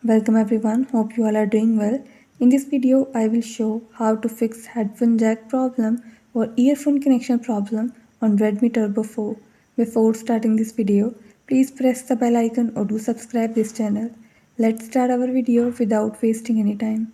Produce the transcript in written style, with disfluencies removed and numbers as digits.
Welcome everyone, hope you all are doing well. In this video, I will show how to fix headphone jack problem or earphone connection problem on Redmi Turbo 4. Before starting this video, please press the bell icon or do subscribe this channel. Let's start our video without wasting any time.